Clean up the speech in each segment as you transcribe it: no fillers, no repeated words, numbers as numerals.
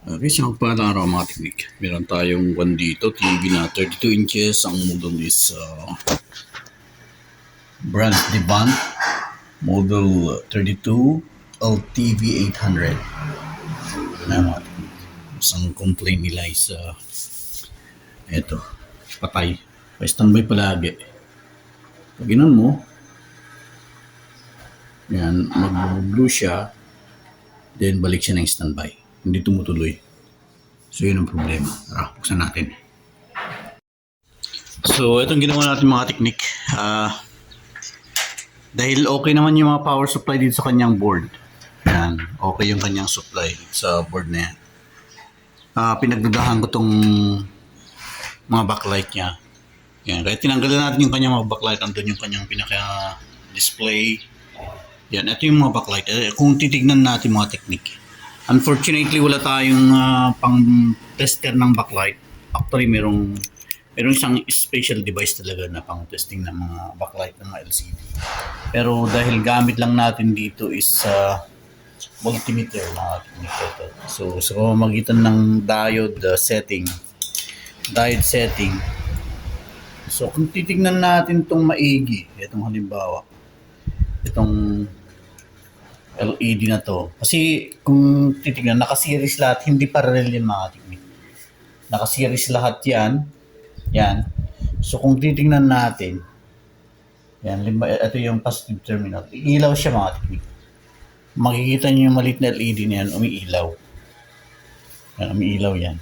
Okay, sa magpalang araw mga teknik. Meron tayong one dito, TV na 32 inches. Ang model is brand Devant. Model 32 LTV 800. Na mga teknik. Isang complaint nila is eto, patay. Pa-standby palagi. Pag inon mo, yan, mag-blue siya, then balik siya ng standby. Hindi tumutuloy. So yun ang problema. Tara, buksan natin. So itong ginawa natin mga teknik. Dahil okay naman yung mga power supply dito sa kanyang board. Yan, okay yung kanyang supply sa board na yan. Pinagdudahan ko tong mga backlight niya. Yan, kaya tinanggalan natin yung kanyang mga backlight. Andun yung kanyang pinaka-display. Yan, ito yung mga backlight. Kung titignan natin mga teknik. Unfortunately, wala tayong pang-tester ng backlight. Actually, merong isang special device talaga na pang-testing ng mga backlight ng mga LCD. Pero dahil gamit lang natin dito is multimeter na ito. So, sa pamamagitan ng diode setting. So, kung titignan natin itong maigi, itong halimbawa, itong LED na to. Kasi kung titignan, naka-series lahat, hindi parallel yan mga teknik. Naka-series lahat yan. Yan. So kung titignan natin, yan, ito yung positive terminal. Ilaw siya mga teknik. Makikita niyo yung maliit na LED na yan, umiilaw. Yan, umiilaw yan.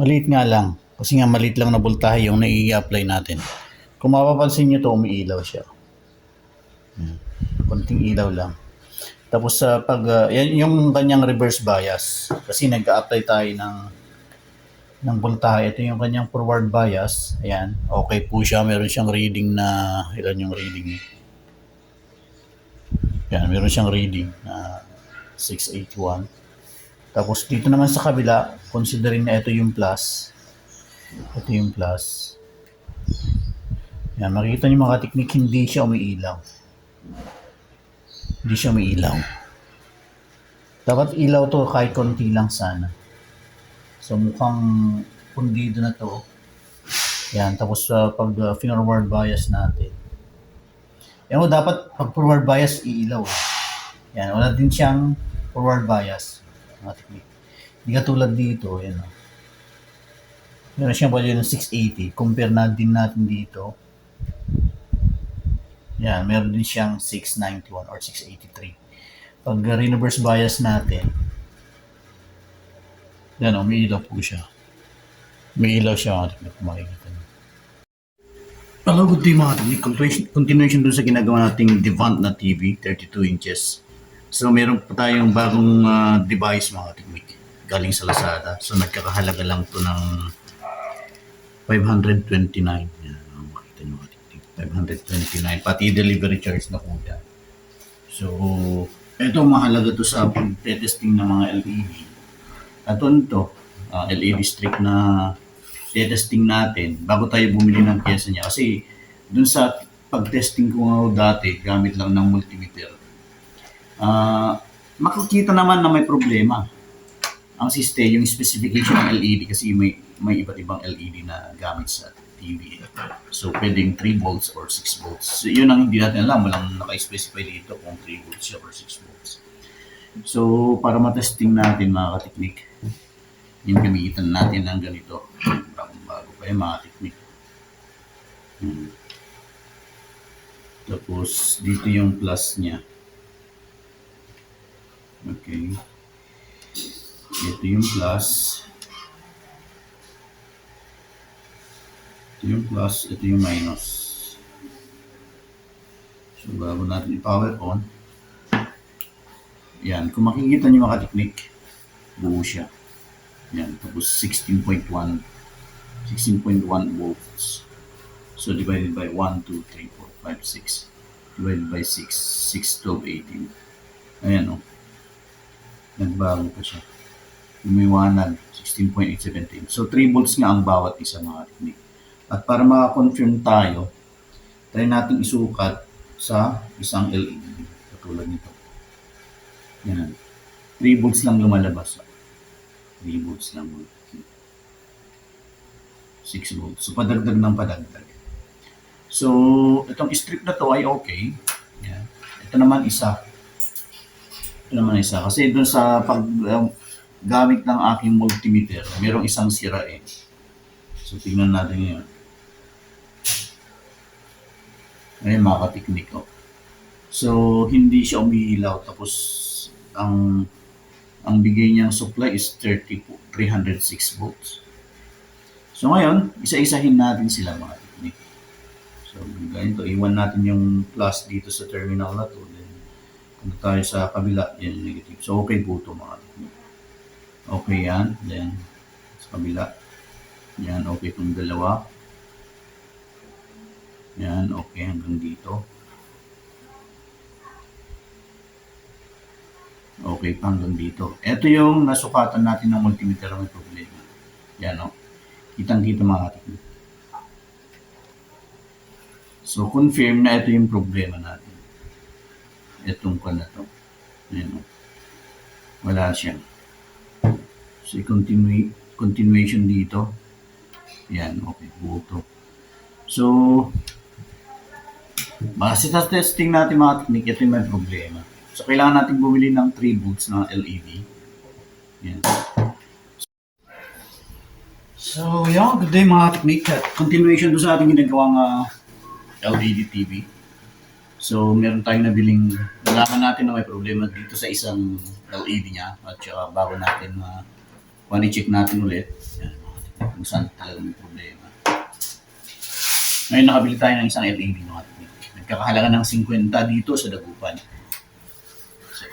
Maliit nga lang. Kasi nga maliit lang na voltahe yung nai-apply natin. Kung mapapansin niyo to, umiilaw siya. Yan. Konting ilaw lang. Tapos yan yung kanyang reverse bias kasi nag-a-apply tayo ng voltahe. Ito yung kanyang forward bias. Ayan, okay po siya. Meron siyang reading na ilan yung reading. Yan, meron siyang reading na 681. Tapos dito naman sa kabila, considering na ito yung plus. Ito yung plus. Yan, makikita niyo mga teknik, hindi siya umiilaw. Hindi siya may ilaw. Dapat ilaw to kahit konti lang sana. So mukhang pundido na to. Yan, tapos pag forward bias natin. Yan, dapat pag forward bias iilaw. Yan, wala din siyang forward bias. Mga technique. Hindi katulad dito, yan. Meron siyang value ng 680. Compare na din natin dito. Yan, meron din siyang 691 or 683. Pag reverse bias natin, yan, umiilaw po siya. Umiilaw siya, kung makikita nyo. Hello, good day mga teknik. Continuation dun sa ginagawa nating Devant na TV, 32 inches. So, meron pa tayong bagong device mga teknik, galing sa Lazada. So, nagkakahalaga lang to ng 529. Yan, makikita nyo mga teknik. 529, pati delivery charge na po yan. So, ito mahalaga to sa pag-testing ng mga LED. At ito, LED strip na testing natin bago tayo bumili ng pyesa niya. Kasi dun sa pag-testing ko nga dati, gamit lang ng multimeter, makikita naman na may problema ang system, yung specification ng LED kasi may iba't ibang LED na gamit sa TV. So, pwedeng 3 volts or 6 volts. So, yun ang hindi natin alam. Walang naka-specify dito kung 3 volts siya or 6 volts. So, para matesting natin mga kateknik, yung gamitan natin ng ganito. Bago pa yung mga teknik. Tapos, dito yung plus niya. Okay. Ito yung plus. Ito yung plus, ito yung minus. So, bago natin i-power on, yan, kung makikita nyo mga teknik, buo siya. Yan, tapos 16.1 volts. So, divided by 1, 2, 3, 4, 5, 6. Divided by 6, 6, 12, 18. Ayan o. Nagbago pa siya. Umiwanag, 16.817. So, 3 volts nga ang bawat isa mga teknik. At para maka-confirm tayo, try natin isukat sa isang LED katulad nito. Yan. 3 volts lang lumalabas. 3 volts lang. 6 volts. So, padagdag ng padagdag. So, itong strip na to ay okay. Yan. Ito naman isa. Ito naman isa. Kasi dun sa pag gamit ng aking multimeter, merong isang sira eh. So, tingnan natin ngayon. Ngayon, mga katiknik ko. So, hindi siya umiilaw. Tapos, ang bigay niyang supply is 306 volts. So ngayon, isa-isahin natin sila mga teknik. So ganito, iwan natin yung plus dito sa terminal na to. Then, kung tayo sa kabila, yan yung negative. So okay po ito mga teknik. Okay yan. Then, sa kabila. Yan, okay itong dalawa. Yan, okay hanggang dito. Okay pa hanggang dito. Ito yung nasukatan natin ng multimeter may problema. Yan o. Kitang-kita mga teknik. So, confirm na ito yung problema natin. Itong pa na to. Ayan o. Wala siya. So, continuation dito. Yan, okay. Buto. So, base sa testing natin mga teknik, ito yung may problema. So, kailangan natin bumili ng 3 volts na LED. Yan. So, yeah, good day mga teknik. Continuation doon sa ating ginagawang LED TV. So, meron tayong nabiling, nalaman natin na may problema dito sa isang LED niya. At saka bago natin check natin ulit. Yan, kung saan talaga may problema. Ngayon, nakabili tayo ng isang LED mga teknik. Nagkakahalaga ng 50 dito sa Dagupan. So,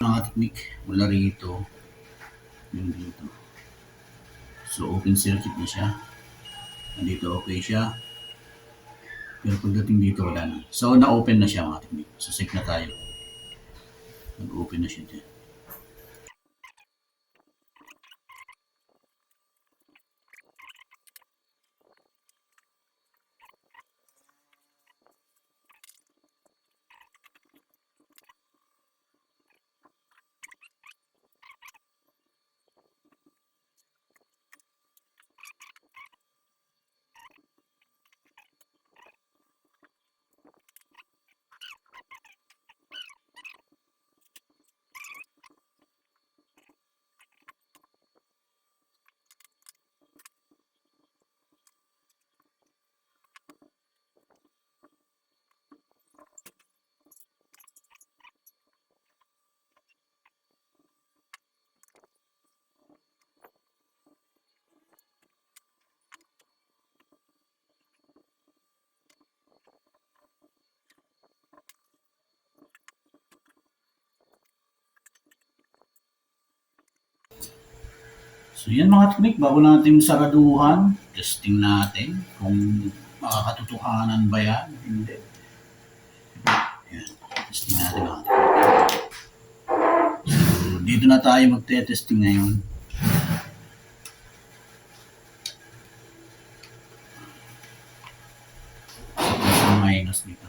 mga teknik mula rito yung dito. So open circuit na siya. Nandito okay siya. Pero pagdating dito wala na. So na-open na siya mga teknik. So check na tayo. Nag-open na siya dyan. So yan mga teknik, bago natin saraduhan, testing natin kung makakatotohanan ba yan. Hindi. Yan, testing natin mga teknik. So dito na tayo magte-testing ngayon. So minus dito.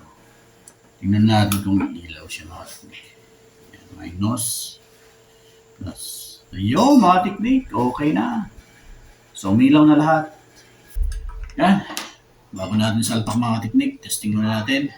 Tingnan natin kung ilaw siya mga teknik. Yan, minus, plus. Ayun, mga teknik, okay na. So, umilaw na lahat. Yan. Bago natin salpak mga teknik, testing muna natin.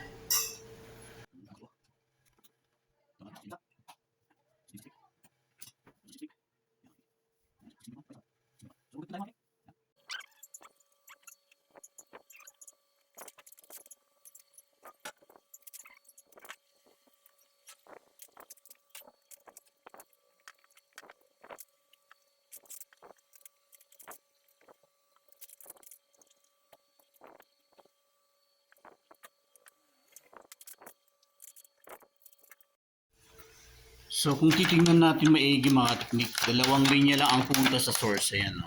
So kung titingnan natin maigi mga teknik, dalawang linya lang ang pumunta sa source. Ayan, no?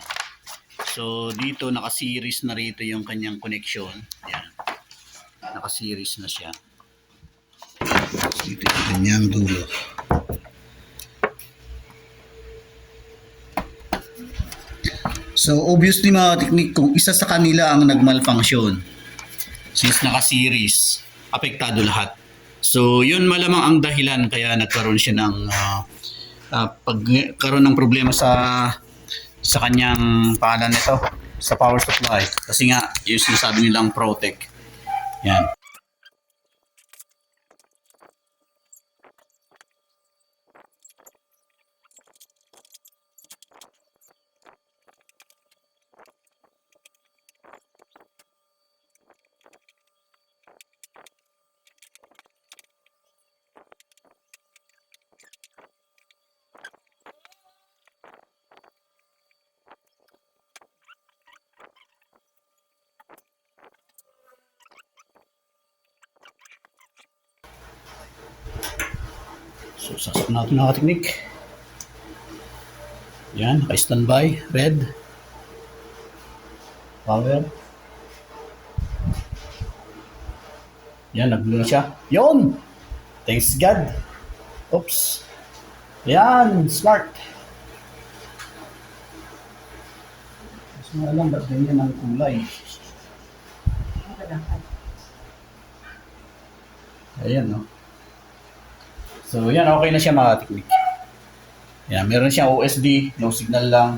So dito naka-series na rito yung kanyang connection. Yan. Naka-series na siya. Dito yung kanyang dulo. So obviously mga technique, kung isa sa kanila ang nagmalfunction, since naka-series, apektado lahat. So yun malamang ang dahilan kaya nagkaroon siya ng pagkaroon ng problema sa kanyang pangalan nito, sa power supply. Kasi nga, yung sinasabi nilang Protec. Yan. So, sasok natin ang technique. Yan, naka-standby, red. Power. Yan, nag-blue na siya. Yun! Thanks God. Oops. Yan, smart. Mas nga alam, ba't ganyan ang kulay? Ayan, no? So, yan, okay na siya mga technique. Yan, meron siyang OSD, no signal lang.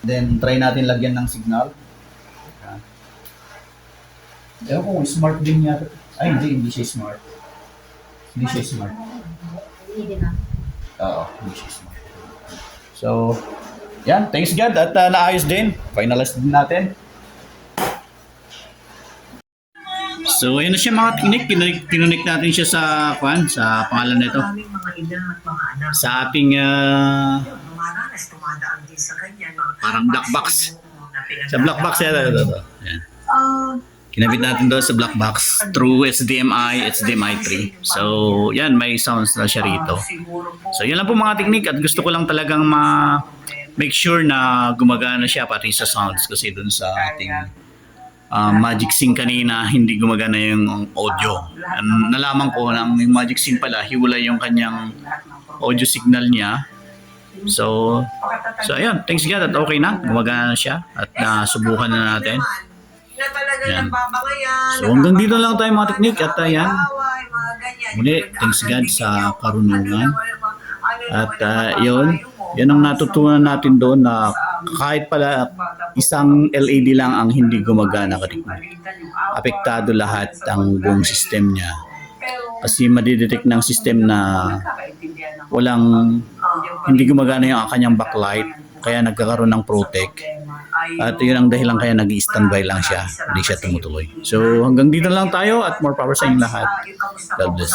Then, try natin lagyan ng signal. Yan. Pero kung smart din niya. Ay, hindi siya smart. Hindi siya smart. Oo, hindi siya smart. So, yan, thanks God. At naayos din. Finalize din natin. So, ayun na siya mga technique. Kinunik natin siya sa pangalan nito. Sa ating parang black box. Sa black box yan. Ito. Yan. Kinabit natin doon sa black box through HDMI 3. So, yan, may sounds na siya rito. So, yan lang po mga technique at gusto ko lang talagang make sure na gumagana siya pati sa sounds kasi doon sa ating Magic Sync kanina hindi gumagana yung audio. Nalaman ko na yung Magic Sync pala hiwalay yung kanyang audio signal niya. So ayun, thanks God at okay na, gumagana na siya at subukan na natin. Yan. So hanggang dito lang tayo mga technique at ayan. Muli, thanks God sa karunungan. At yun ang natutunan natin doon na kahit pala isang LED lang ang hindi gumagana apektado lahat ang buong system niya. Kasi madidetect ng system na hindi gumagana yung kanyang backlight kaya nagkakaroon ng Protec. At yun ang dahilan kaya nag-i-standby lang siya, hindi siya tumutuloy. So hanggang dito lang tayo at more power sa inyong lahat. God bless.